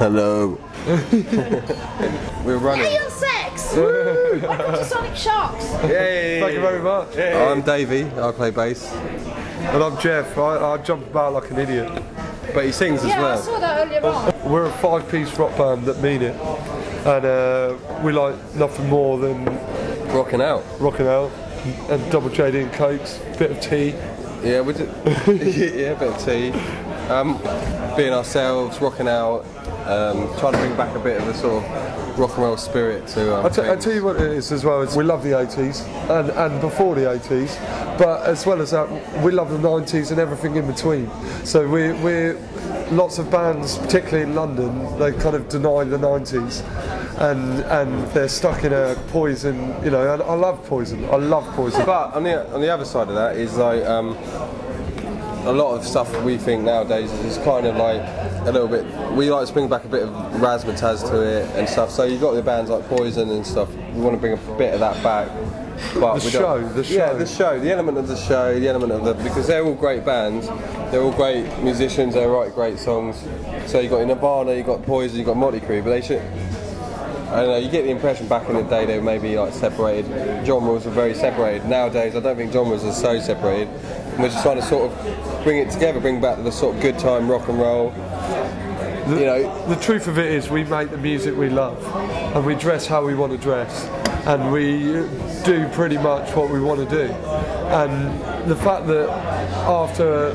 Hello. We're running. LIONSEX! Welcome to Sonic Sharks! Yay! Thank you very much. Yay. I'm Davy, I play bass. And I'm Jeff, I jump about like an idiot. But he sings as well. Yeah, I saw that earlier on. We're a 5-piece rock band that mean it. And we like nothing more than rocking out and double JD and cokes, bit of tea. Yeah, we did. Yeah, a bit of tea. Being ourselves, rocking out, trying to bring back a bit of the sort of rock and roll spirit to I'll tell you what it is as well, is we love the 80s and before the 80s, but as well as that we love the 90s and everything in between. So we're lots of bands, particularly in London, they kind of deny the 90s and they're stuck in a Poison, you know, and I love Poison. But on the other side of that is like a lot of stuff we think nowadays is kind of like a little bit, we like to bring back a bit of razzmatazz to it and stuff, so you've got the bands like Poison and stuff, we want to bring a bit of that back. But the show, the element of the show, the element of the, because they're all great bands, they're all great musicians, they write great songs, so you've got Nirvana, you've got Poison, you've got Motley Crue, but they should, I don't know, you get the impression back in the day they were maybe like separated, genres were very separated. Nowadays I don't think genres are so separated. We're just trying to sort of bring it together, bring back the sort of good time rock and roll. You know, the truth of it is we make the music we love and we dress how we want to dress and we do pretty much what we want to do. And the fact that after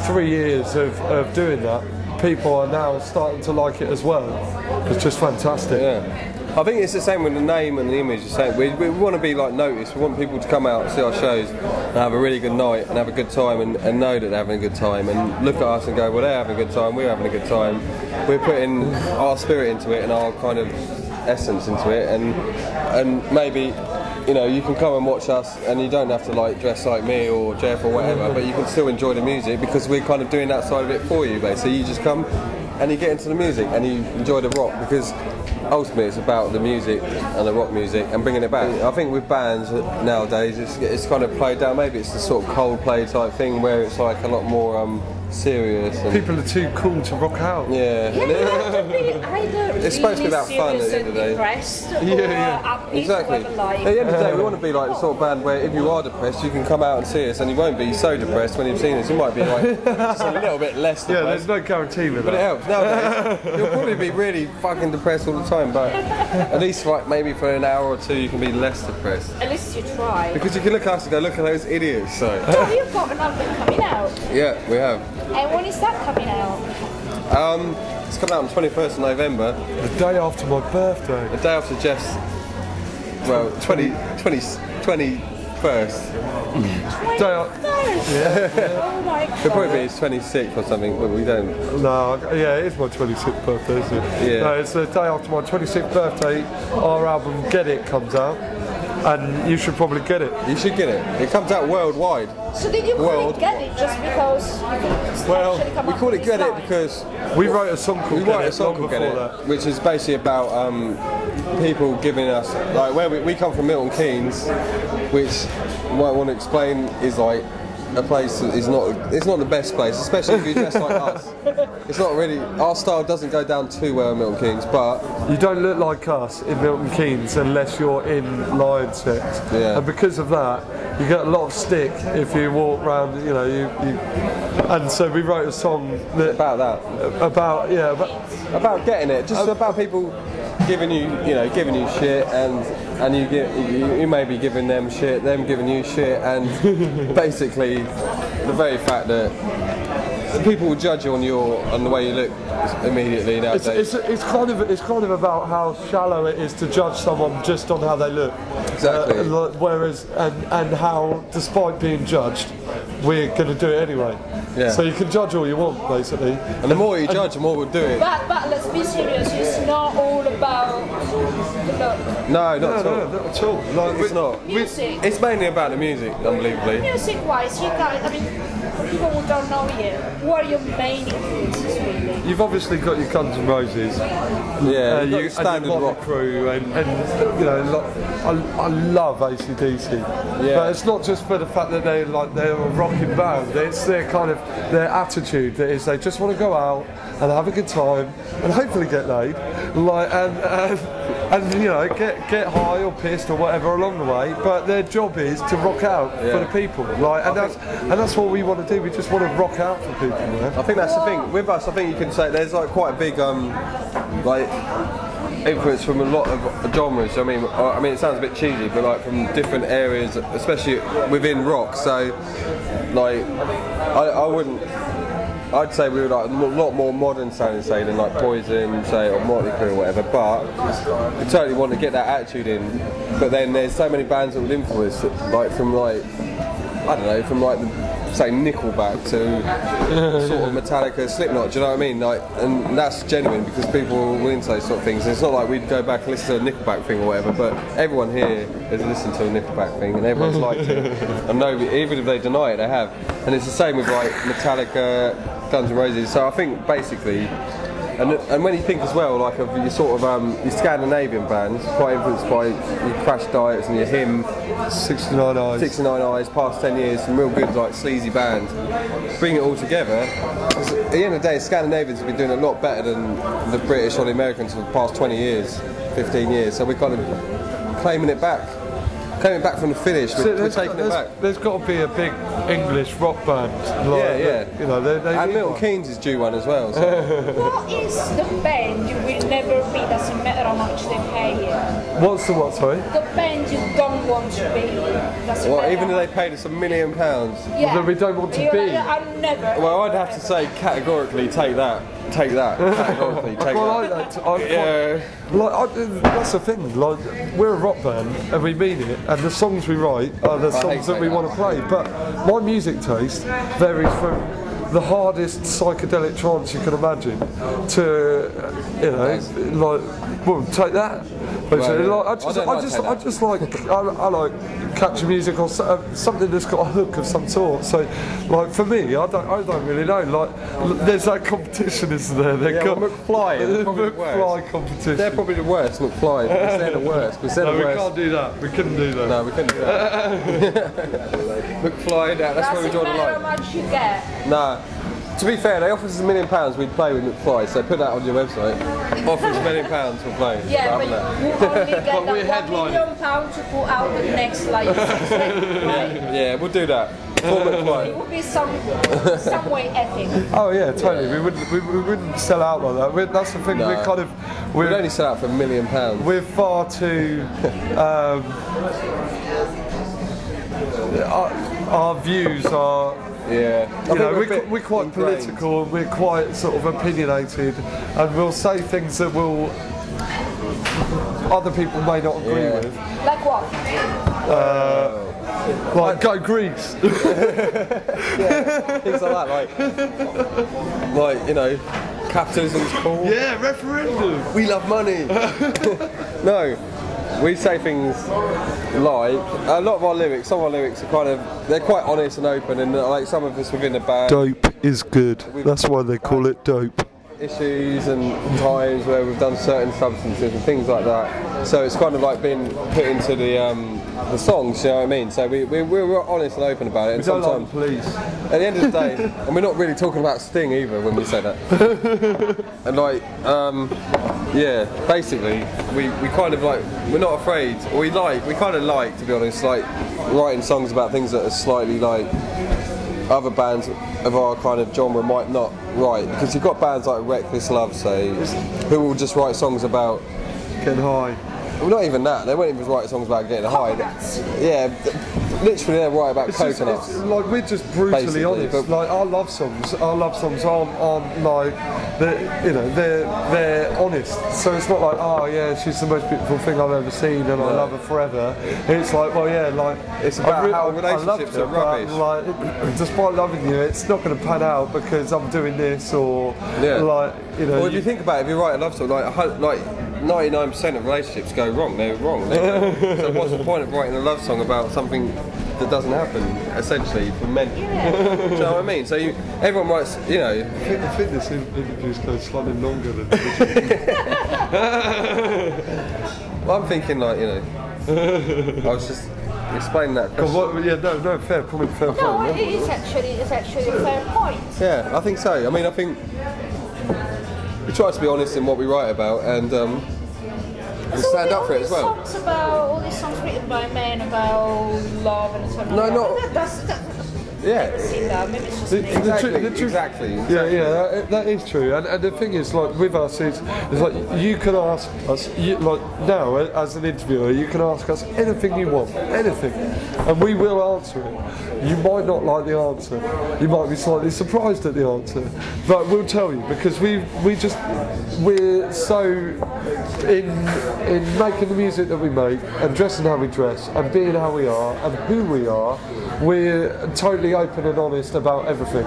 3 years of doing that, people are now starting to like it as well. It's just fantastic. Yeah. I think it's the same with the name and the image. The same. We want to be like noticed. We want people to come out and see our shows and have a really good night and have a good time and know that they're having a good time and look at us and go, well, they're having a good time, we're having a good time. We're putting our spirit into it and our kind of essence into it, and maybe, you know, you can come and watch us and you don't have to like dress like me or Jeff or whatever, but you can still enjoy the music because we're kind of doing that side of it for you, basically. You just come and you get into the music and you enjoy the rock, because ultimately it's about the music and the rock music and bringing it back. I think with bands nowadays it's kind of played down, maybe it's the sort of Coldplay type thing where it's like a lot more serious. And people are too cool to rock out. Yeah, you have to be either it's supposed to be about fun at the end of the day. Depressed or happy, exactly. Like. At the end of the day we want to be like the sort of band where if you are depressed you can come out and see us and you won't be so depressed when you've seen us. You might be like just a little bit less depressed. Yeah, there's no guarantee with that. But it helps. Nowadays you'll probably be really fucking depressed all the time, but at least like maybe for an hour or two you can be less depressed. At least you try. Because you can look at us and go, look at those idiots. So. Oh, you've got an album coming out. Yeah, we have. And when is that coming out? It's coming out on 21st of November. The day after my birthday. The day after Jeff's, well, 21st. 21st? Yeah. Oh my god. It'll probably be his 26th or something, but we don't. No, yeah, it is my 26th birthday, isn't it? Yeah. No, it's the day after my 26th birthday, our album Get It comes out. And you should probably get it. You should get it. It comes out worldwide. So did you call it Get It just because we call it Get It because we wrote a song called Get It long before that. Which is basically about people giving us, like where we come from, Milton Keynes, which what I want to explain is like a place that is it's not the best place, especially if you dress like us. It's not really, our style doesn't go down too well in Milton Keynes, but you don't look like us in Milton Keynes unless you're in LIONSEX. Yeah. And because of that, you get a lot of stick if you walk around, you know, and so we wrote a song about getting it, just about people giving you shit, and you may be giving them shit, them giving you shit, and basically the very fact that people will judge you on the way you look immediately nowadays. It's kind of about how shallow it is to judge someone just on how they look. Exactly. Whereas and how, despite being judged, we're going to do it anyway. Yeah. So you can judge all you want, basically. And the more you judge, the more we'll do it. But let's be serious. It's not all about look? No, not at all. No, not at all. Like, It's not. Music. It's mainly about the music, unbelievably. Music-wise, you guys, I mean, for people who don't know you, who are your main influences really? You've obviously got your Guns N' Roses, Yeah, you've got your standard and your rock. crew, and you know, I love AC/DC. Yeah. But it's not just for the fact that they're a rocking band. It's their kind of their attitude that is they just want to go out and have a good time and hopefully get laid, like and you know get high or pissed or whatever along the way. But their job is to rock out for the people, like, and that's what we want to do. We just want to rock out for people, man. I think that's the thing with us. I think you can say there's like quite a big like influence from a lot of genres. I mean, it sounds a bit cheesy, but like from different areas, especially within rock. So, like, I wouldn't. I'd say we were like a lot more modern sounding, say, than like Poison, say, or Motley Crue or whatever. But we totally want to get that attitude in. But then there's so many bands that would influence, like from like I don't know, from like say Nickelback to sort of Metallica, Slipknot. Do you know what I mean? Like, and that's genuine because people will into those sort of things. And it's not like we'd go back and listen to a Nickelback thing or whatever. But everyone here has listened to a Nickelback thing, and everyone's liked it. And no, even if they deny it, they have. And it's the same with like Metallica, Guns N' Roses. So I think basically, and when you think as well, like of your sort of your Scandinavian bands, quite influenced by your Crash Diets and your Hymn, 69 Eyes, past 10 years, some real good like sleazy bands. Bring it all together. 'Cause at the end of the day, Scandinavians have been doing a lot better than the British or the Americans for the past 20 years, 15 years. So we're kind of claiming it back. Coming back from the finish, we're taking it back. There's got to be a big English rock band. Like, Yeah. You know, they And need Milton one. Keynes is due one as well. So. What is the band you will never be, doesn't matter how much they pay you? What's the what, sorry? The band you don't want to be, doesn't Well, matter. even though they paid us £1 million. Yeah. That we don't want to You're be. like, I'll never. Well, I'd have to say categorically take that. Categorically take Well, that. that's the thing. Like, we're a rock band, and we mean it. And the songs we write are the songs that we want to play. But my music taste varies from the hardest psychedelic trance you can imagine to, you know, like, well, take that. Basically, Right, like, I like catchy music or something that's got a hook of some sort. So, like, for me, I don't really know. Like, there's that competition, isn't there? McFly. The They're probably the McFly worst. competition. They're probably the worst, McFly. Because they're the worst. Because they're No, the we worst. can't do that. We couldn't do that. No, we couldn't do that. McFly, that's where we draw the Doesn't matter how line. much you get. Nah. To be fair, they offered us £1 million, we'd play with McFly, so put that on your website. Offer us £1 million for playing. Yeah, We're but having you only get But we're that £1 million to put out the next LIONSEX, right? that. Yeah, we'll do that. For It McFly. would be some way epic. Oh yeah, totally. We wouldn't sell out like that. That's the thing. No. We'd only sell out for £1 million. We're far too. Our views are. Yeah. You know, we're quite political and we're quite sort of opinionated, and we'll say things that will other people may not agree with. Like what? Like go Greece. Yeah, things like that, like you know, capitalism's cool. Yeah, referendum. We love money. No, we say things like a lot of our lyrics. Some of our lyrics are they're quite honest and open, and like some of us within the band. Dope is good. That's why they call it dope. Issues and times where we've done certain substances and things like that. So it's kind of like been put into the songs, you know what I mean? So we're honest and open about it. And We don't sometimes, like police. at the end of the day, and we're not really talking about Sting either when we say that. And like, yeah, basically, we kind of like, we're not afraid, or we kind of like, to be honest, like writing songs about things that are slightly like other bands of our kind of genre might not write, because you've got bands like Reckless Love, say, who will just write songs about Getting high. well, not even that. They won't even write songs about getting high. Yeah, literally they'll write about coconuts. It's like we're just brutally Basically, honest. but- Like our love songs aren't like they're honest. So it's not like, oh yeah, she's the most beautiful thing I've ever seen and I love her forever. It's like, well yeah, like It's about how I loved relationships her, are rubbish. but, like, despite loving you, it's not going to pan out because I'm doing this or Yeah. like, you know. Well, if you think about it, if you write a love song, like 99% of relationships go wrong. They're wrong. So what's the point of writing a love song about something that doesn't happen? Essentially, for men. Yeah. Do you know what I mean? So everyone writes, you know. I think this interview's going slightly longer than. Well, I'm thinking like, you know, I was just explaining that question. Yeah, no, fair point, fair point. No, it's actually a fair point. Yeah, I think so. I mean, I think we try to be honest in what we write about and stand up for it as well. All these songs written by men about love and so on. No, not. Yeah. Maybe it's just Exactly. Yeah, that is true. And the thing is, like with us, it's like you can ask us, like now as an interviewer, you can ask us anything you want, anything, and we will answer it. You might not like the answer, you might be slightly surprised at the answer, but we'll tell you because we're so in making the music that we make and dressing how we dress and being how we are and who we are. We're totally open and honest about everything.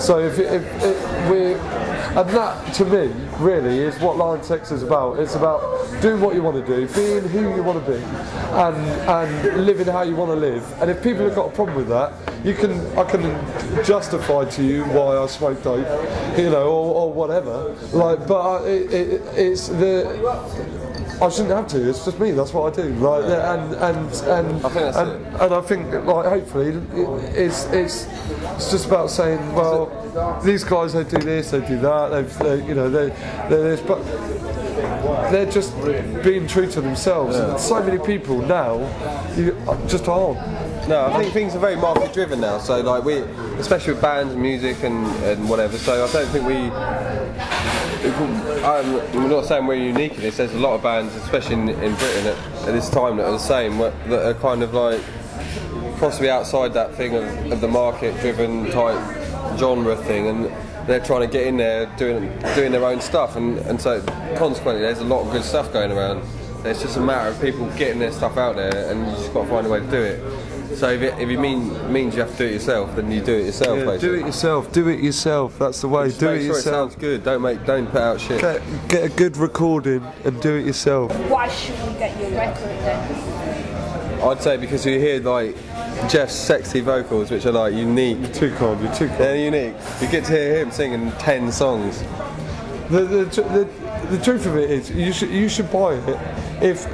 So if we're, and that to me really is what LIONSEX is about. It's about doing what you want to do, being who you want to be, and living how you want to live. And if people have got a problem with that, I can justify to you why I smoke dope, you know, or whatever. Like, but it's the. I shouldn't have to. It's just me. That's what I do. Like, and I think like hopefully it's just about saying, well, these guys they do this, they do that. They're this, but they're just being true to themselves. Yeah. And so many people now just aren't. No, I think things are very market driven now. So like especially with bands and music and whatever. So I don't think I'm not saying we're unique in this. There's a lot of bands, especially in Britain at this time, that are the same, that are kind of like possibly outside that thing of the market-driven type genre thing, and they're trying to get in there doing their own stuff, and so consequently there's a lot of good stuff going around. It's just a matter of people getting their stuff out there, and you just got to find a way to do it. So if it means you have to do it yourself, then you do it yourself. Yeah, basically. Do it yourself. That's the way. Just do make it sure yourself. It sounds good. Don't put out shit. Get a good recording and do it yourself. Why should we get your record then? I'd say because you hear like Jeff's sexy vocals, which are like unique. You're too kind. They're unique. You get to hear him singing 10 songs. The truth of it is, you should buy it if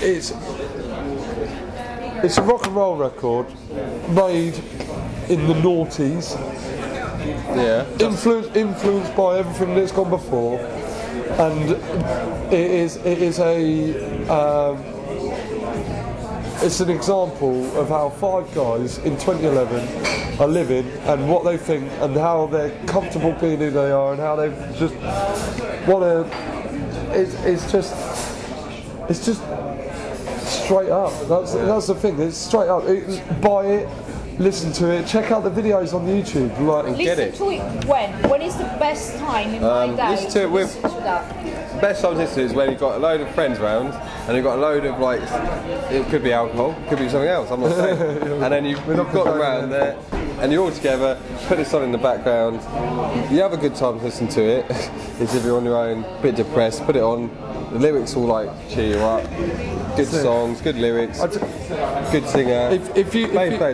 it's a rock and roll record made in the noughties. Yeah. Influenced by everything that's gone before, and it's an example of how 5 guys in 2011 are living and what they think and how they're comfortable being who they are and how they just want to. It's just straight up. That's the thing. It's straight up. Buy it. Listen to it. Check out the videos on YouTube. Listen to it when? When is the best time in my day? Listen to it with. The best time to listen to is when you've got a load of friends around and you've got a load of like. It could be alcohol, it could be something else. I'm not saying. And then you've got them around there, and you're all together. Put this on in the background. You have a good time to listen to it. It's if you're on your own, a bit depressed. Put it on. The lyrics will like cheer you up. Good songs, good lyrics, good singer. If you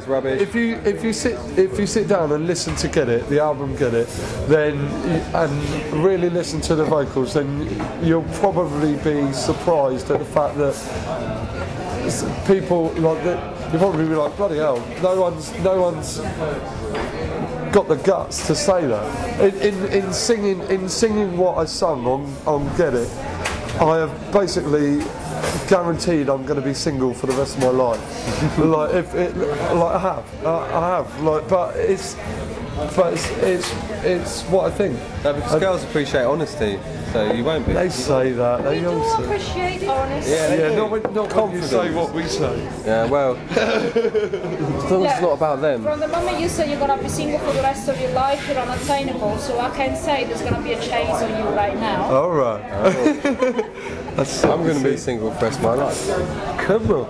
rubbish. If you sit down and listen to Get It, the album Get It, and really listen to the vocals, then you'll probably be surprised at the fact that people like that. You'll probably be like, bloody hell, no one's got the guts to say that. In singing what I sung on Get It, I have basically guaranteed I'm going to be single for the rest of my life. I have. But it's what I think. No, because girls appreciate honesty, so you won't be. They say that. We do appreciate honesty. Yeah, not when you say what we say. Yeah, well, as long as it's not about them. From the moment you say you're going to be single for the rest of your life, you're unattainable. So I can say there's going to be a chase on you right now. All right. I'm going to be single for the rest of my life. Come on.